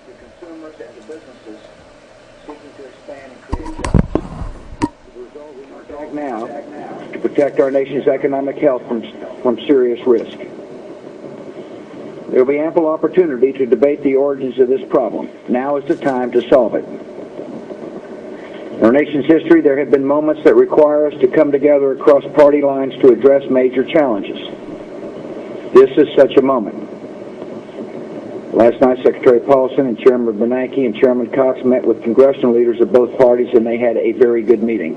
to consumers and to businesses seeking to expand and create jobs. As a result, we must act now to protect our nation's economic health from serious risk. There will be ample opportunity to debate the origins of this problem. Now is the time to solve it. In our nation's history, there have been moments that require us to come together across party lines to address major challenges. This is such a moment. Last night, Secretary Paulson and Chairman Bernanke and Chairman Cox met with congressional leaders of both parties, and they had a very good meeting.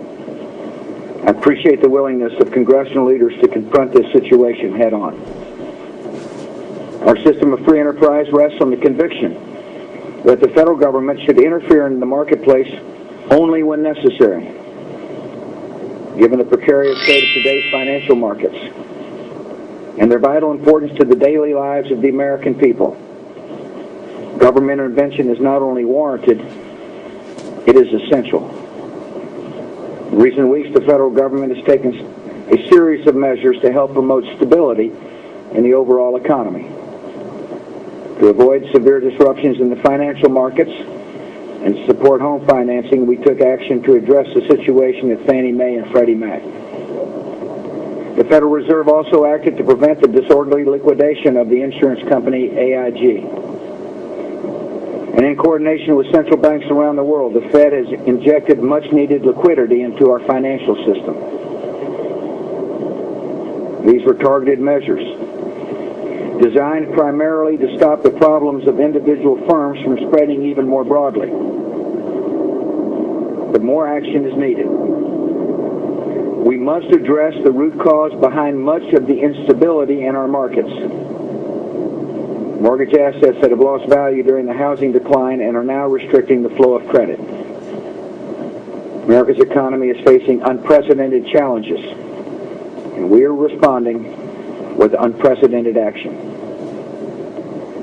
I appreciate the willingness of congressional leaders to confront this situation head-on. Our system of free enterprise rests on the conviction that the federal government should interfere in the marketplace only when necessary. Given the precarious state of today's financial markets and their vital importance to the daily lives of the American people, government intervention is not only warranted, it is essential. In recent weeks, the federal government has taken a series of measures to help promote stability in the overall economy. To avoid severe disruptions in the financial markets and to support home financing, we took action to address the situation at Fannie Mae and Freddie Mac. The Federal Reserve also acted to prevent the disorderly liquidation of the insurance company AIG. And in coordination with central banks around the world, the Fed has injected much-needed liquidity into our financial system. These were targeted measures designed primarily to stop the problems of individual firms from spreading even more broadly. But more action is needed. We must address the root cause behind much of the instability in our markets. Mortgage assets that have lost value during the housing decline and are now restricting the flow of credit. America's economy is facing unprecedented challenges, and we are responding with unprecedented action.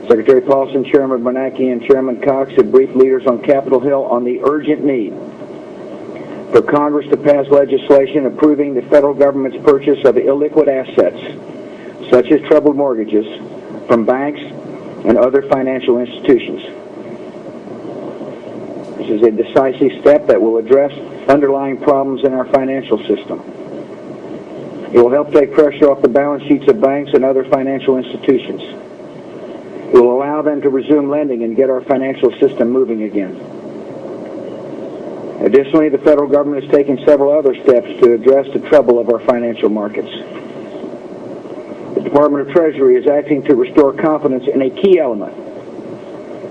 Secretary Paulson, Chairman Bernanke, and Chairman Cox have briefed leaders on Capitol Hill on the urgent need for Congress to pass legislation approving the federal government's purchase of illiquid assets, such as troubled mortgages, from banks and other financial institutions. This is a decisive step that will address underlying problems in our financial system. It will help take pressure off the balance sheets of banks and other financial institutions. It will allow them to resume lending and get our financial system moving again. Additionally, the federal government is taking several other steps to address the trouble of our financial markets. The Department of Treasury is acting to restore confidence in a key element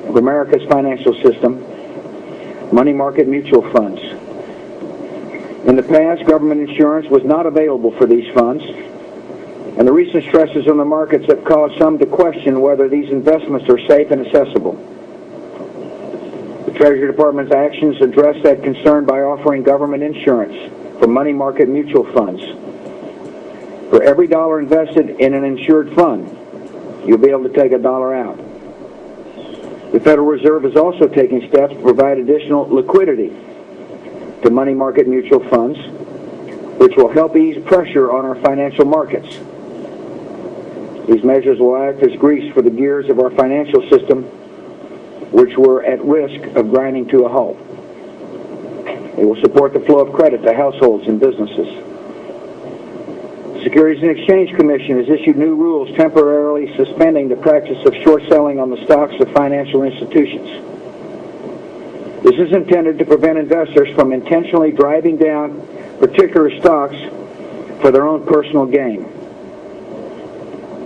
of America's financial system, money market mutual funds. In the past, government insurance was not available for these funds, and the recent stresses on the markets have caused some to question whether these investments are safe and accessible. The Treasury Department's actions address that concern by offering government insurance for money market mutual funds. For every dollar invested in an insured fund, you'll be able to take a dollar out. The Federal Reserve is also taking steps to provide additional liquidity to money market mutual funds, which will help ease pressure on our financial markets. These measures will act as grease for the gears of our financial system, which were at risk of grinding to a halt. They will support the flow of credit to households and businesses. The Securities and Exchange Commission has issued new rules temporarily suspending the practice of short selling on the stocks of financial institutions. This is intended to prevent investors from intentionally driving down particular stocks for their own personal gain.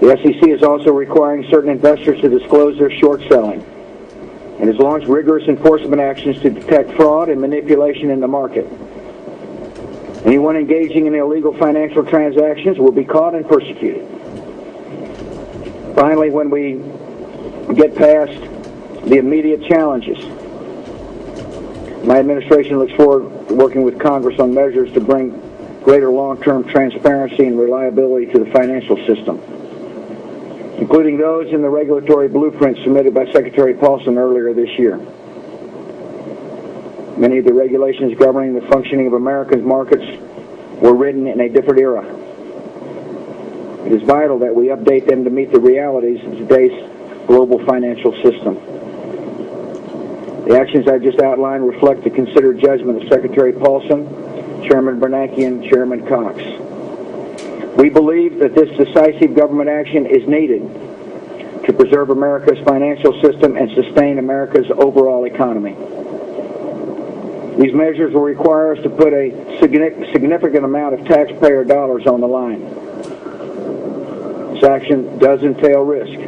The SEC is also requiring certain investors to disclose their short selling and has launched rigorous enforcement actions to detect fraud and manipulation in the market. Anyone engaging in illegal financial transactions will be caught and persecuted. Finally, when we get past the immediate challenges, my administration looks forward to working with Congress on measures to bring greater long-term transparency and reliability to the financial system, including those in the regulatory blueprint submitted by Secretary Paulson earlier this year. Many of the regulations governing the functioning of America's markets were written in a different era. It is vital that we update them to meet the realities of today's global financial system. The actions I just outlined reflect the considered judgment of Secretary Paulson, Chairman Bernanke, and Chairman Cox. We believe that this decisive government action is needed to preserve America's financial system and sustain America's overall economy. These measures will require us to put a significant amount of taxpayer dollars on the line. This action does entail risk,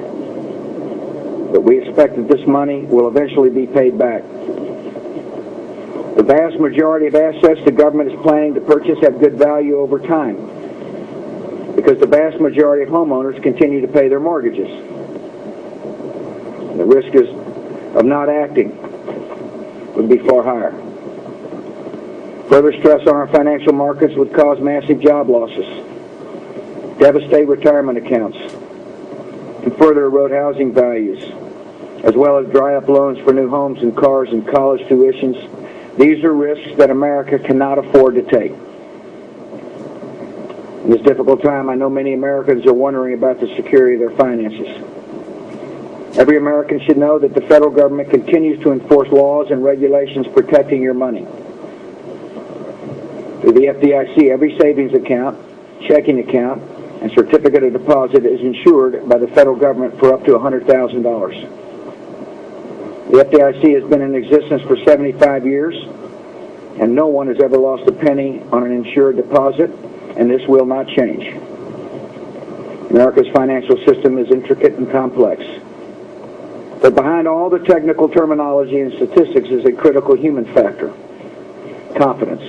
but we expect that this money will eventually be paid back. The vast majority of assets the government is planning to purchase have good value over time, because the vast majority of homeowners continue to pay their mortgages. The risk of not acting would be far higher. Further stress on our financial markets would cause massive job losses, devastate retirement accounts, and further erode housing values, as well as dry up loans for new homes and cars and college tuitions. These are risks that America cannot afford to take. In this difficult time, I know many Americans are wondering about the security of their finances. Every American should know that the federal government continues to enforce laws and regulations protecting your money. Through the FDIC, every savings account, checking account, and certificate of deposit is insured by the federal government for up to $100,000. The FDIC has been in existence for 75 years, and no one has ever lost a penny on an insured deposit, and this will not change. America's financial system is intricate and complex. But behind all the technical terminology and statistics is a critical human factor: confidence.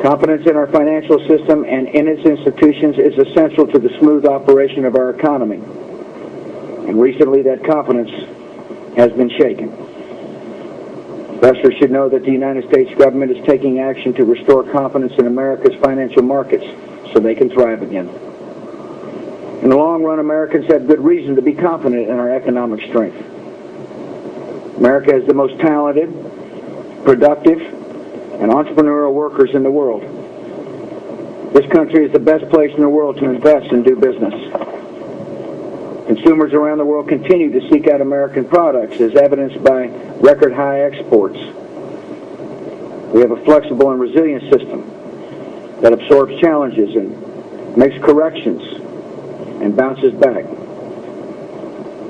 Confidence in our financial system and in its institutions is essential to the smooth operation of our economy. And recently that confidence has been shaken. Investors should know that the United States government is taking action to restore confidence in America's financial markets so they can thrive again. In the long run, Americans have good reason to be confident in our economic strength. America has the most talented, productive, and entrepreneurial workers in the world. This country is the best place in the world to invest and do business. Consumers around the world continue to seek out American products, as evidenced by record high exports. We have a flexible and resilient system that absorbs challenges and makes corrections and bounces back.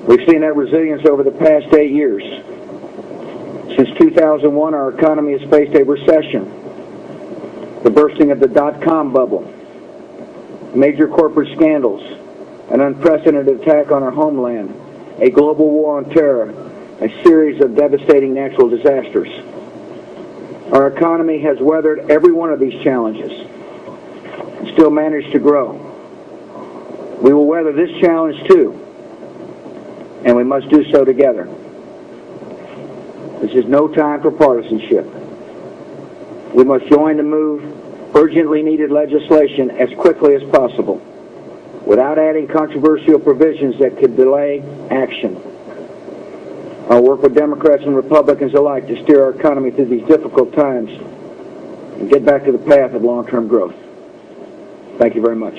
We've seen that resilience over the past 8 years. Since 2001, our economy has faced a recession, the bursting of the dot-com bubble, major corporate scandals, an unprecedented attack on our homeland, a global war on terror, a series of devastating natural disasters. Our economy has weathered every one of these challenges and still managed to grow. We will weather this challenge too, and we must do so together. This is no time for partisanship. We must join to move urgently needed legislation as quickly as possible, without adding controversial provisions that could delay action. I'll work with Democrats and Republicans alike to steer our economy through these difficult times and get back to the path of long-term growth. Thank you very much.